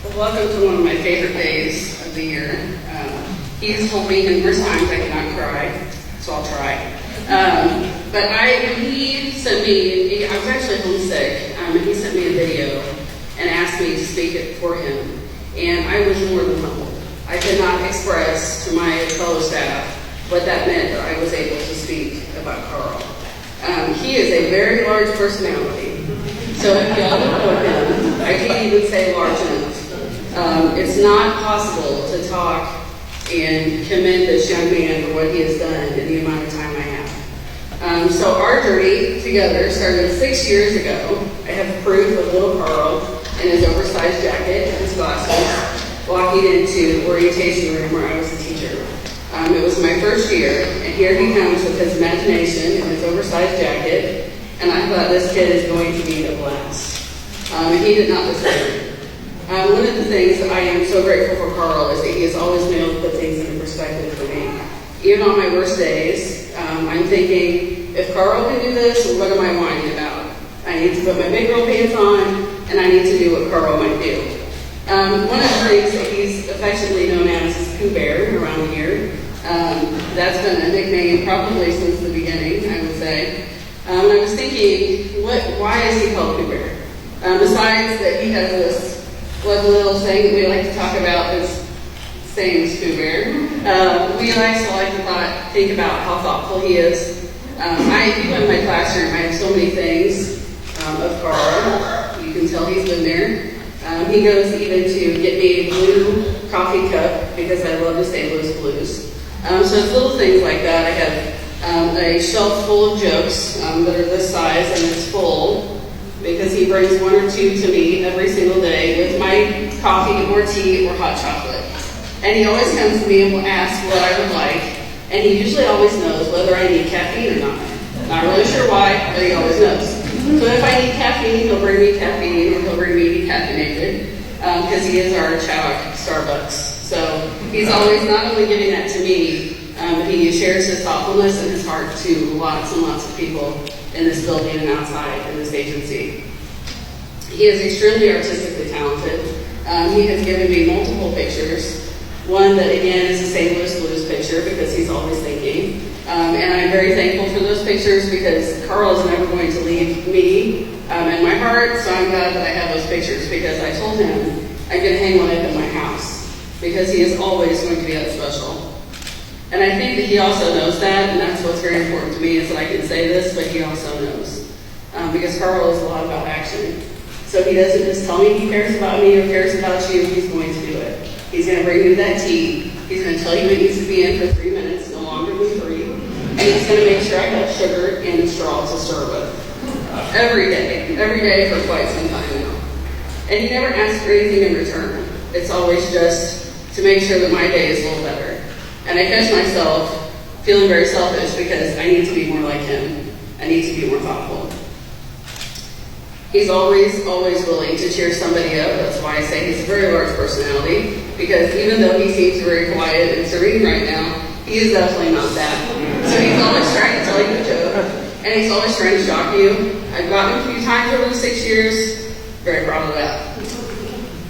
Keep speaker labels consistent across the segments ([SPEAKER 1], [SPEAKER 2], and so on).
[SPEAKER 1] Welcome to one of my favorite days of the year. He's told me numerous times I cannot cry, so I'll try. But when he sent me, I was actually homesick, and he sent me a video and asked me to speak it for him. And I was more than humbled. I could not express to my fellow staff what that meant that I was able to speak about Carl. He is a very large personality. So if y'all don't know him, I can't even say large enough. It's not possible to talk and commend this young man for what he has done in the amount of time I have. So our journey together started 6 years ago. I have proof of little Carl in his oversized jacket and his glasses walking into orientation room where I was a teacher. It was my first year, and here he comes with his imagination and his oversized jacket, and I thought this kid is going to be a blast. And he did not disappoint. One of the things that I am so grateful for Carl is that he has always been able to put things into perspective for me. Even on my worst days, I'm thinking, if Carl can do this, what am I whining about? I need to put my big girl pants on, and I need to do what Carl might do. One of the things that he's affectionately known as is Pooh Bear around here. That's been a nickname probably since the beginning, I would say. And I was thinking, why is he called Pooh Bear? Besides that he has this little thing that we like to talk about is same as Pooh Bear. We also like to think about how thoughtful he is. Even in my classroom, I have so many things of Carl. You can tell he's been there. He goes even to get me a blue coffee cup because I love to say Blues. So it's little things like that. I have a shelf full of jokes that are this size, and it's full because he brings one or two to me every single day with my coffee or tea or hot chocolate. And he always comes to me and will ask what I would like, and he usually always knows whether I need caffeine or not. Not really sure why, but he always knows. So if I need caffeine, he'll bring me caffeine, or he'll bring me decaffeinated, because he is our child Starbucks. So he's always not only giving that to me, but he shares his thoughtfulness and his heart to lots and lots of people in this building and outside in this agency. He is extremely artistically talented. He has given me multiple pictures. One that, again, is a St. Louis Blues picture because he's always thinking. And I'm very thankful for those pictures because Carl is never going to leave me in my heart, so I'm glad that I have those pictures because I told him I'm going to hang one up in my house because he is always going to be that special. And I think that he also knows that, and that's what's very important to me is that I can say this, but he also knows. Because Carl is a lot about action. So he doesn't just tell me he cares about me or cares about you, he's going to do it. He's going to bring you that tea. He's going to tell you it needs to be in for 3 minutes, no longer than 3. And he's going to make sure I have sugar and a straw to stir with. Every day for quite some time now. And he never asks for anything in return. It's always just to make sure that my day is a little better. And I catch myself feeling very selfish because I need to be more like him. I need to be more thoughtful. He's always willing to cheer somebody up. That's why I say he's a very large personality. Because even though he seems very quiet and serene right now, he is definitely not that. So he's always trying to tell you a joke. And he's always trying to shock you. I've gotten him a few times over the 6 years. Very proud of that.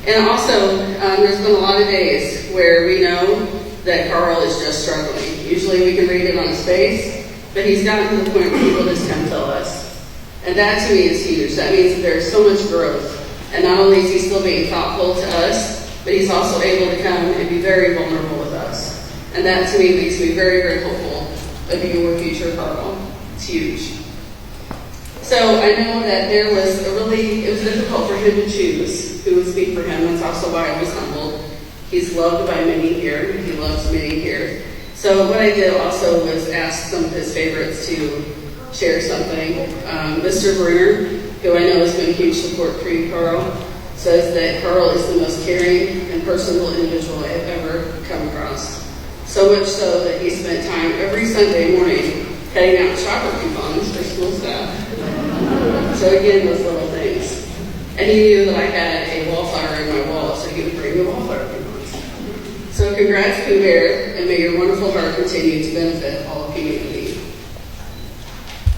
[SPEAKER 1] And also, there's been a lot of days where we know that Carl is just struggling. Usually we can read it on his face, but he's gotten to the point where people just come tell us. And that to me is huge. That means that there's so much growth. And not only is he still being thoughtful to us, but he's also able to come and be very vulnerable with us. And that to me makes me very, very hopeful of your future, Carl. It's huge. So I know that it was difficult for him to choose who would speak for him. That's also why I was humbled. He's loved by many here. He loves many here. So what I did also was ask some of his favorites to share something. Mr. Bruner, who I know has been a huge support for you, Carl, says that Carl is the most caring and personable individual I have ever come across. So much so that he spent time every Sunday morning cutting out chocolate coupons for school staff. So again, those little things. And he knew that I had a wallflower in my wall, so he would bring me wallflower coupons. So congrats, Pooh Bear, and may your wonderful heart continue to benefit all of community.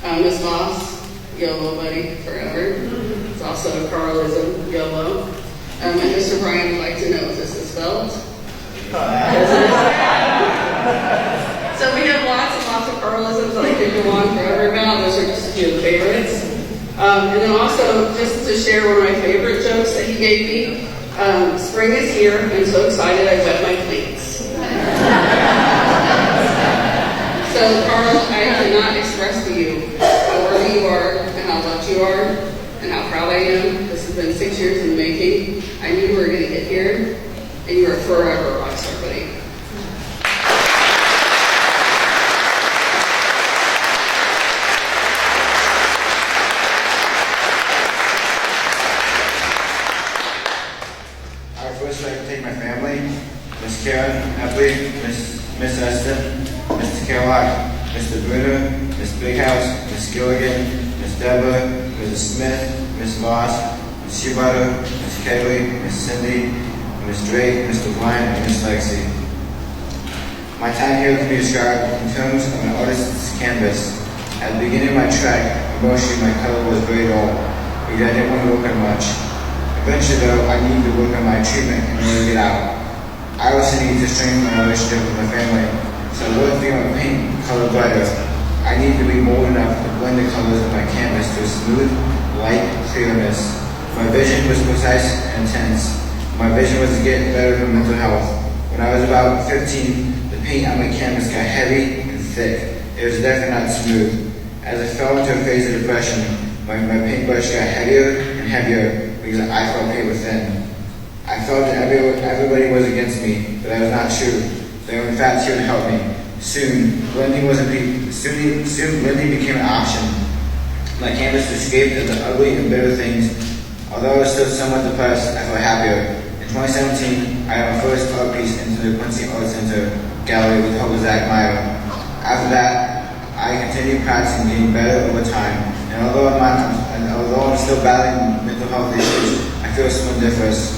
[SPEAKER 1] Ms. Moss, YOLO buddy, forever. It's also a Carlism, YOLO. And Mr. Brian would like to know if this is spelled. So we have lots and lots of parallelisms that I could go on forever about. Those are just a few of the favorites. And then also, just to share one of my favorite jokes that he gave me. Spring is here. I'm so excited I wet my cleats. So, Carl, I cannot express to you how worthy you are and how loved you are and how proud I am. This has been 6 years in the making. I knew we were going to get here, and you are forever a rock star, buddy.
[SPEAKER 2] I'd first like to thank my family, Miss Karen Epley, Miss Eston, Mr. Kellogg, Mr. Bruner, Miss Bighouse, Miss Gilligan, Miss Deborah, Mrs. Smith, Miss Voss, Miss Schubacher, Miss Kaylee, Miss Cindy, Miss Drake, Mr. Bryant, and Miss Lexi. My time here can be described in terms of an artist's canvas. At the beginning of my track, emotionally my color was very dull, because I didn't want to work on much. Eventually though, I needed to work on my treatment in order to get out. I also needed to strengthen my relationship with my family, so I worked on my paint color brighter. I needed to be bold enough to blend the colors of my canvas to a smooth, light clearness. My vision was precise and intense. My vision was to get better for mental health. When I was about 15, the paint on my canvas got heavy and thick. It was definitely not smooth. As I fell into a phase of depression, my paintbrush got heavier and heavier because I felt paper thin. I felt that everybody was against me, but that was not true. They were in fact here to help me. Soon, blending became an option. My canvas escaped the ugly and bitter things. Although I was still somewhat depressed, I felt happier. In 2017, I got my first art piece into the Quincy Art Center gallery with help of Zach Meyer. After that, I continued practicing getting better over time. And although I'm still battling mental health issues, I feel some difference.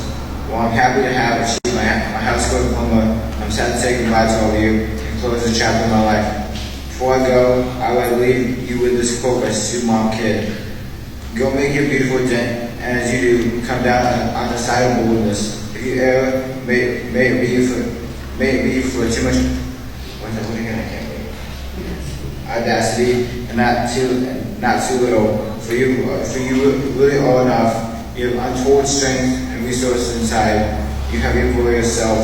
[SPEAKER 2] While I'm happy to have achieved my high school diploma, I'm sad to say goodbye to all of you and close this chapter of my life. Before I go, I would leave you with this quote by Sue Mom Kid. Go make your beautiful dent, and as you do, come down on the side of boldness. If you err, may it be you for too much. Audacity, and not too little. For you really are enough. You have untold strength and resources inside. You have your glorious self.